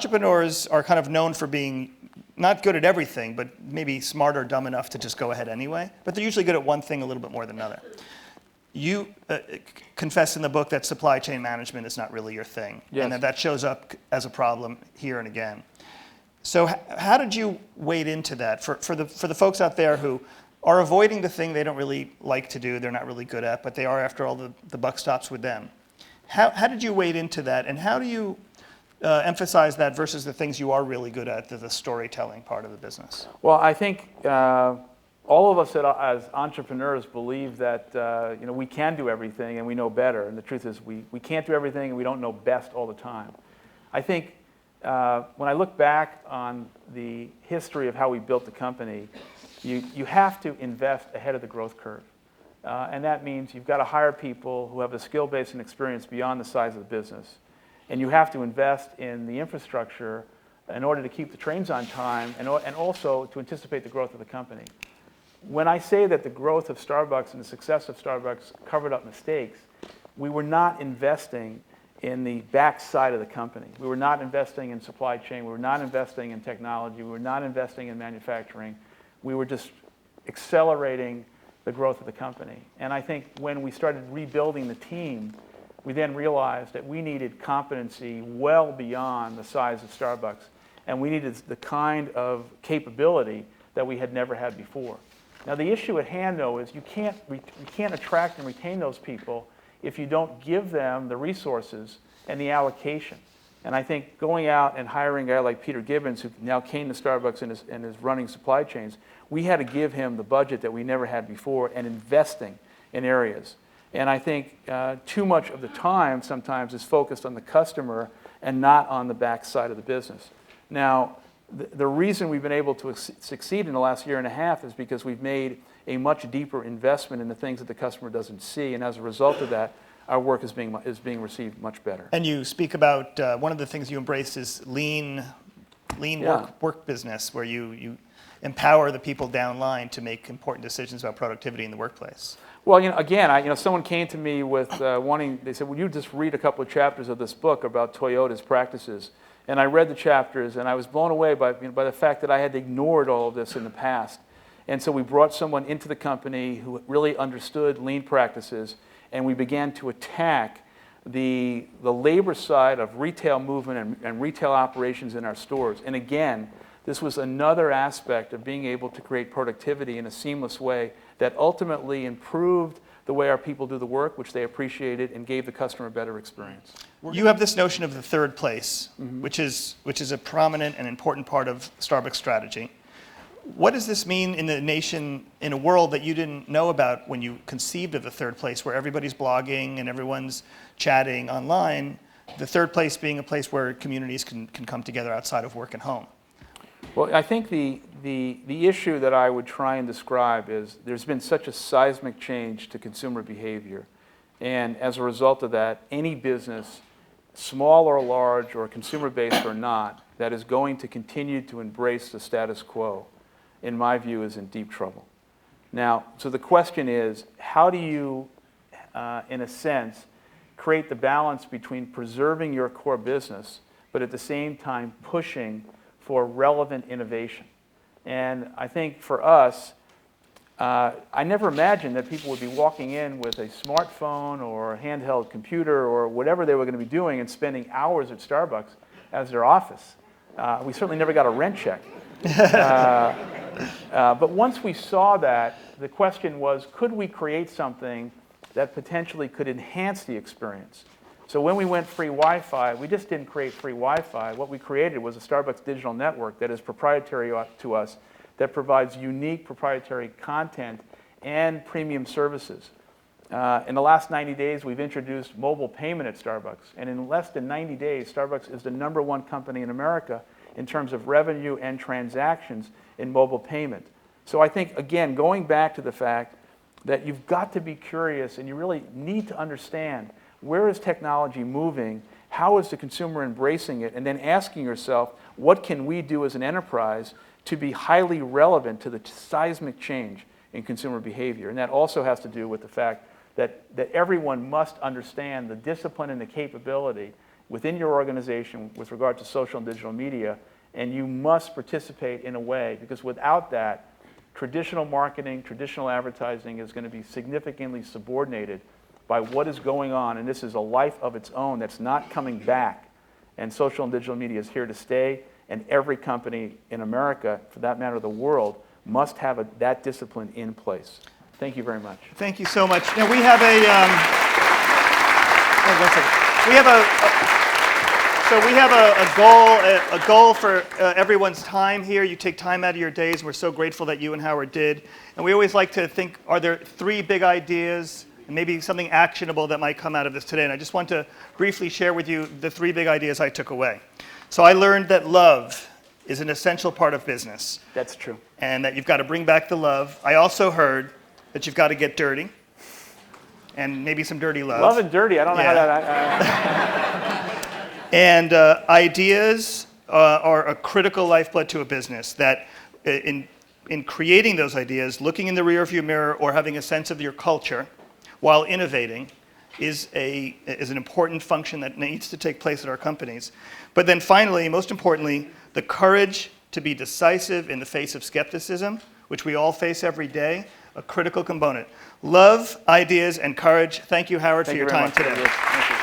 entrepreneurs are kind of known for being not good at everything, but maybe smart or dumb enough to just go ahead anyway. But they're usually good at one thing a little bit more than another. You confess in the book that supply chain management is not really your thing, yes. and that shows up as a problem here and again. So how did you wade into that? For the folks out there who are avoiding the thing they don't really like to do, they're not really good at, but they are, after all, the buck stops with them. How did you wade into that, and how do you emphasize that versus the things you are really good at, the storytelling part of the business? Well, I think all of us as entrepreneurs believe that we can do everything and we know better. And the truth is we can't do everything and we don't know best all the time. I think when I look back on the history of how we built the company, you have to invest ahead of the growth curve. And that means you've got to hire people who have a skill base and experience beyond the size of the business. And you have to invest in the infrastructure in order to keep the trains on time and also to anticipate the growth of the company. When I say that the growth of Starbucks and the success of Starbucks covered up mistakes, we were not investing in the backside of the company. We were not investing in supply chain. We were not investing in technology. We were not investing in manufacturing. We were just accelerating the growth of the company. And I think when we started rebuilding the team, we then realized that we needed competency well beyond the size of Starbucks. And we needed the kind of capability that we had never had before. Now, the issue at hand, though, is you can't attract and retain those people if you don't give them the resources and the allocation. And I think going out and hiring a guy like Peter Gibbons, who now came to Starbucks and is running supply chains, we had to give him the budget that we never had before and investing in areas. And I think too much of the time sometimes is focused on the customer and not on the back side of the business. Now, the reason we've been able to succeed in the last year and a half is because we've made a much deeper investment in the things that the customer doesn't see, and as a result of that, our work is being received much better. And you speak about one of the things you embrace is lean work business, where you empower the people downline to make important decisions about productivity in the workplace. Well, again, someone came to me with they said, "Would you just read a couple of chapters of this book about Toyota's practices?" And I read the chapters, and I was blown away by the fact that I had ignored all of this in the past. And so we brought someone into the company who really understood lean practices, and we began to attack the labor side of retail movement and retail operations in our stores. And again, this was another aspect of being able to create productivity in a seamless way that ultimately improved the way our people do the work, which they appreciated, and gave the customer a better experience. You have this notion of the third place, Mm-hmm. which is a prominent and important part of Starbucks' strategy. What does this mean in a nation, in a world that you didn't know about when you conceived of the third place, where everybody's blogging and everyone's chatting online, the third place being a place where communities can come together outside of work and home? Well, I think the issue that I would try and describe is there's been such a seismic change to consumer behavior. And as a result of that, any business, small or large or consumer-based or not, that is going to continue to embrace the status quo, in my view, is in deep trouble. Now, so the question is, how do you, in a sense, create the balance between preserving your core business, but at the same time pushing for relevant innovation? And I think for us, I never imagined that people would be walking in with a smartphone or a handheld computer or whatever they were going to be doing and spending hours at Starbucks as their office. We certainly never got a rent check. But once we saw that, the question was, could we create something that potentially could enhance the experience? So when we went free Wi-Fi, we just didn't create free Wi-Fi. What we created was a Starbucks digital network that is proprietary to us, that provides unique proprietary content and premium services. In the last 90 days, we've introduced mobile payment at Starbucks. And in less than 90 days, Starbucks is the #1 company in America in terms of revenue and transactions in mobile payment. So I think, again, going back to the fact that you've got to be curious and you really need to understand, where is technology moving? How is the consumer embracing it? And then asking yourself, what can we do as an enterprise to be highly relevant to the seismic change in consumer behavior? And that also has to do with the fact that everyone must understand the discipline and the capability within your organization with regard to social and digital media, and you must participate in a way, because without that, traditional marketing, traditional advertising is going to be significantly subordinated by what is going on, and this is a life of its own that's not coming back, and social and digital media is here to stay, and every company in America, for that matter the world, must have that discipline in place. Thank you very much. Thank you so much. Now we have a goal for everyone's time here. You take time out of your days. We're so grateful that you and Howard did. And we always like to think, are there 3 big ideas and maybe something actionable that might come out of this today? And I just want to briefly share with you the 3 big ideas I took away. So I learned that love is an essential part of business. That's true. And that you've got to bring back the love. I also heard that you've got to get dirty. And maybe some dirty love. Love and dirty, I don't know how that... And ideas are a critical lifeblood to a business. That in creating those ideas, looking in the rearview mirror or having a sense of your culture while innovating is an important function that needs to take place at our companies. But then finally, most importantly, the courage to be decisive in the face of skepticism, which we all face every day, a critical component. Love, ideas, and courage. Thank you, Howard, for your time today. Thank you.